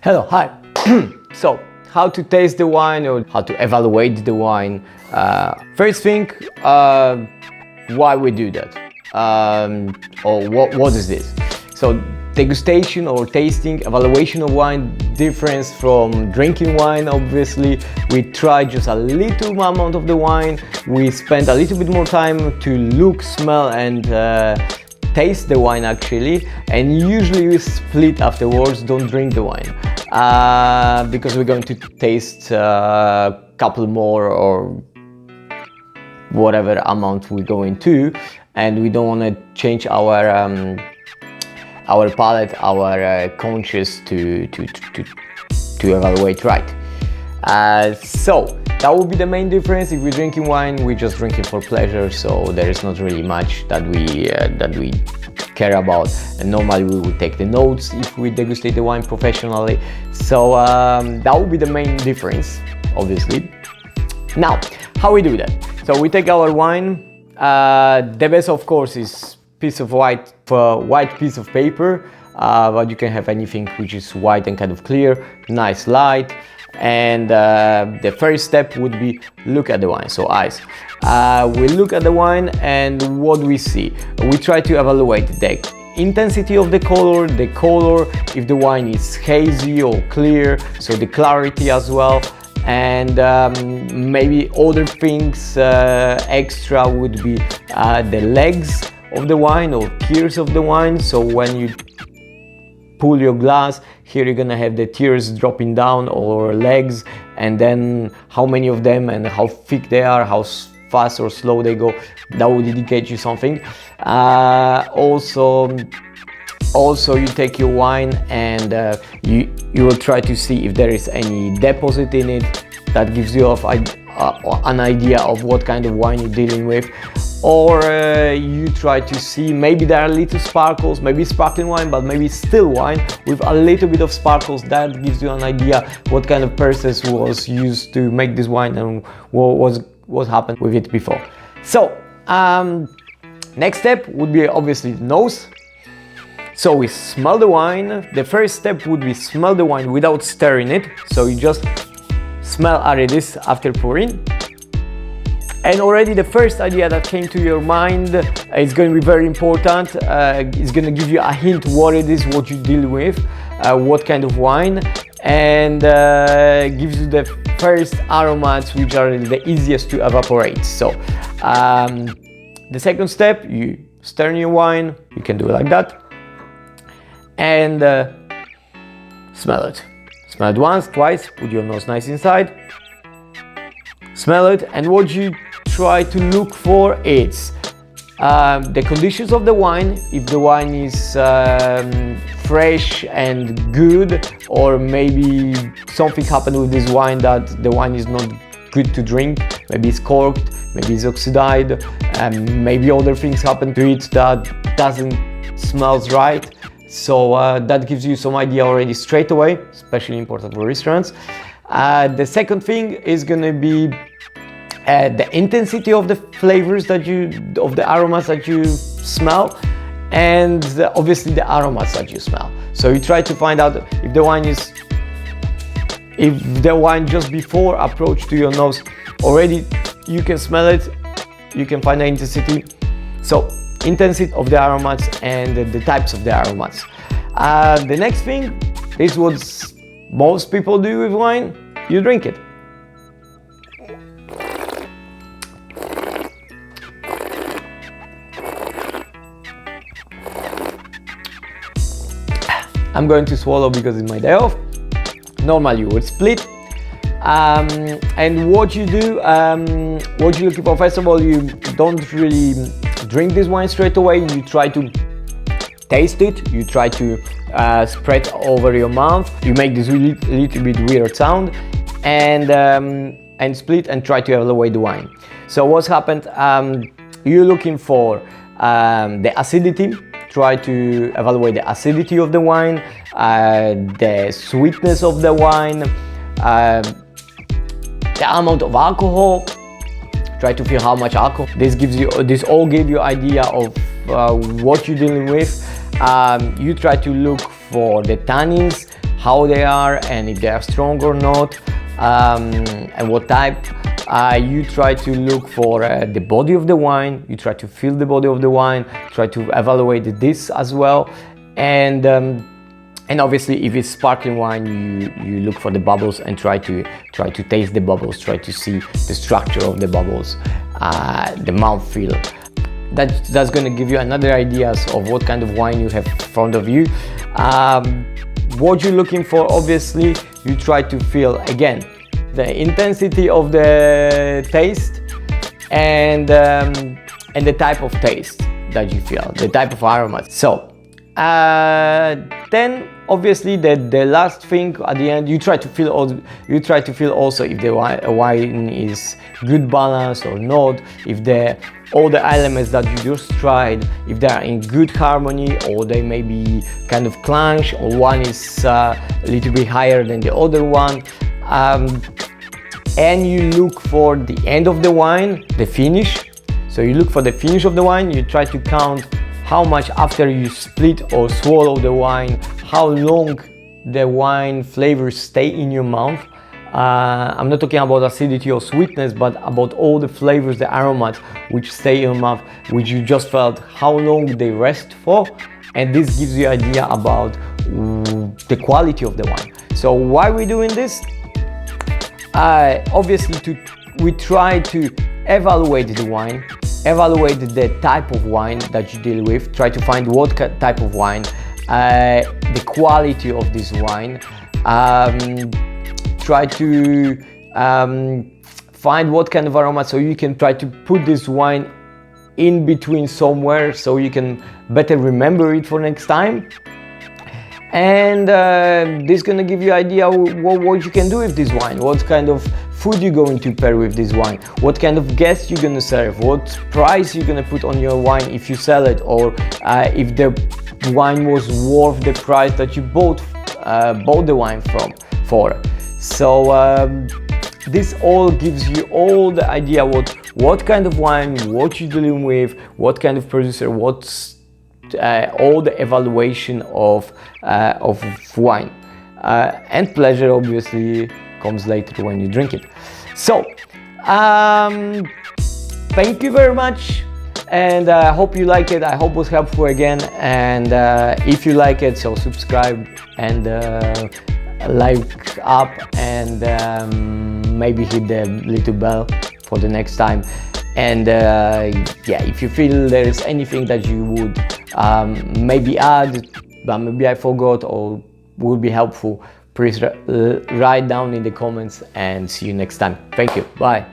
Hello, hi. So, how to taste the wine or how to evaluate the wine? First thing, why we do that? Or what is this? So, degustation or tasting, evaluation of wine difference from drinking wine. Obviously, we try just a little amount of the wine. We spend a little bit more time to look, smell, and taste the wine actually, and usually we split afterwards, don't drink the wine because we're going to taste a couple more or whatever amount we're going to, and we don't want to change our palate, our conscious to evaluate right. So that would be the main difference. If we're drinking wine, we're just drinking for pleasure, so there is not really much that we care about. And normally we would take the notes if we degustate the wine professionally. So that would be the main difference, obviously. Now, how we do that? So we take our wine. The best, of course, is piece of white piece of paper, but you can have anything which is white and kind of clear, nice light. And the first step would be look at the wine, so eyes. We look at the wine, and what we see? We try to evaluate the intensity of the color, if the wine is hazy or clear, so the clarity as well. And maybe other things extra would be the legs of the wine or tears of the wine. So when you pull your glass, here you're gonna have the tears dropping down or legs, and then how many of them and how thick they are, how fast or slow they go, that would indicate you something. Also you take your wine and you will try to see if there is any deposit in it. That gives you an idea of what kind of wine you're dealing with. Or you try to see, maybe there are little sparkles, maybe sparkling wine, but maybe still wine with a little bit of sparkles. That gives you an idea what kind of process was used to make this wine and what happened with it before. So next step would be obviously the nose. So we smell the wine. The first step would be smell the wine without stirring it. So you just smell this after pouring. And already the first idea that came to your mind is going to be very important. It's going to give you a hint what it is, what you deal with, what kind of wine, and gives you the first aromas which are the easiest to evaporate. So the second step, you stir your wine, you can do it like that, and smell it. Smell it once, twice, put your nose nice inside, smell it, and what you try to look for is the conditions of the wine. If the wine is fresh and good, or maybe something happened with this wine that the wine is not good to drink, maybe it's corked, maybe it's oxidized, maybe other things happen to it that doesn't smell right. So that gives you some idea already straight away, especially important for restaurants. The second thing is going to be the intensity of the flavors of the aromas that you smell, and obviously the aromas that you smell. So you try to find out if the wine just before approach to your nose already you can smell it, you can find the intensity. So intensity of the aromas and the types of the aromas. The next thing is what most people do with wine. You drink it. I'm going to swallow because it's my day off. Normally you would split. And what you do, what you're looking for, first of all, you don't really drink this wine straight away. You try to taste it. You try to spread over your mouth. You make this little bit weird sound, and split and try to evaluate the wine. So what's happened? You're looking for the acidity. Try to evaluate the acidity of the wine, the sweetness of the wine, the amount of alcohol. Try to feel how much alcohol. This all give you idea of what you're dealing with. You try to look for the tannins, how they are and if they are strong or not, and what type. You try to look for the body of the wine, you try to feel the body of the wine, try to evaluate this as well, and obviously if it's sparkling wine, you look for the bubbles and try to taste the bubbles, try to see the structure of the bubbles, the mouthfeel. That's going to give you another ideas of what kind of wine you have in front of you. What you're looking for, obviously, you try to feel again the intensity of the taste and the type of taste that you feel, the type of aromas. So then obviously the last thing at the end, you try to feel also if the wine is good balance or not, if all the elements that you just tried, if they are in good harmony, or they may be kind of clash, or one is a little bit higher than the other one. And you look for the end of the wine, the finish. So you look for the finish of the wine, you try to count how much after you split or swallow the wine, how long the wine flavors stay in your mouth. I'm not talking about acidity or sweetness, but about all the flavors, the aromas which stay in your mouth, which you just felt, how long they rest for. And this gives you an idea about the quality of the wine. So why we're doing this? Obviously we try to evaluate the wine, evaluate the type of wine that you deal with, try to find what type of wine, the quality of this wine, try to find what kind of aroma, so you can try to put this wine in between somewhere so you can better remember it for next time. And this is gonna give you an idea what you can do with this wine, what kind of food you're going to pair with this wine, what kind of guests you're gonna serve, what price you're gonna put on your wine if you sell it, or if the wine was worth the price that you bought the wine for. So this all gives you all the idea what kind of wine, what you're dealing with, what kind of producer, what's all the evaluation of wine, and pleasure obviously comes later when you drink it. So thank you very much, and I hope you like it. I hope it was helpful again, and if you like it, so subscribe and like up, and maybe hit the little bell for the next time. And yeah, if you feel there is anything that you would maybe add, but maybe I forgot or would be helpful, please write down in the comments, and see you next time. Thank you. Bye.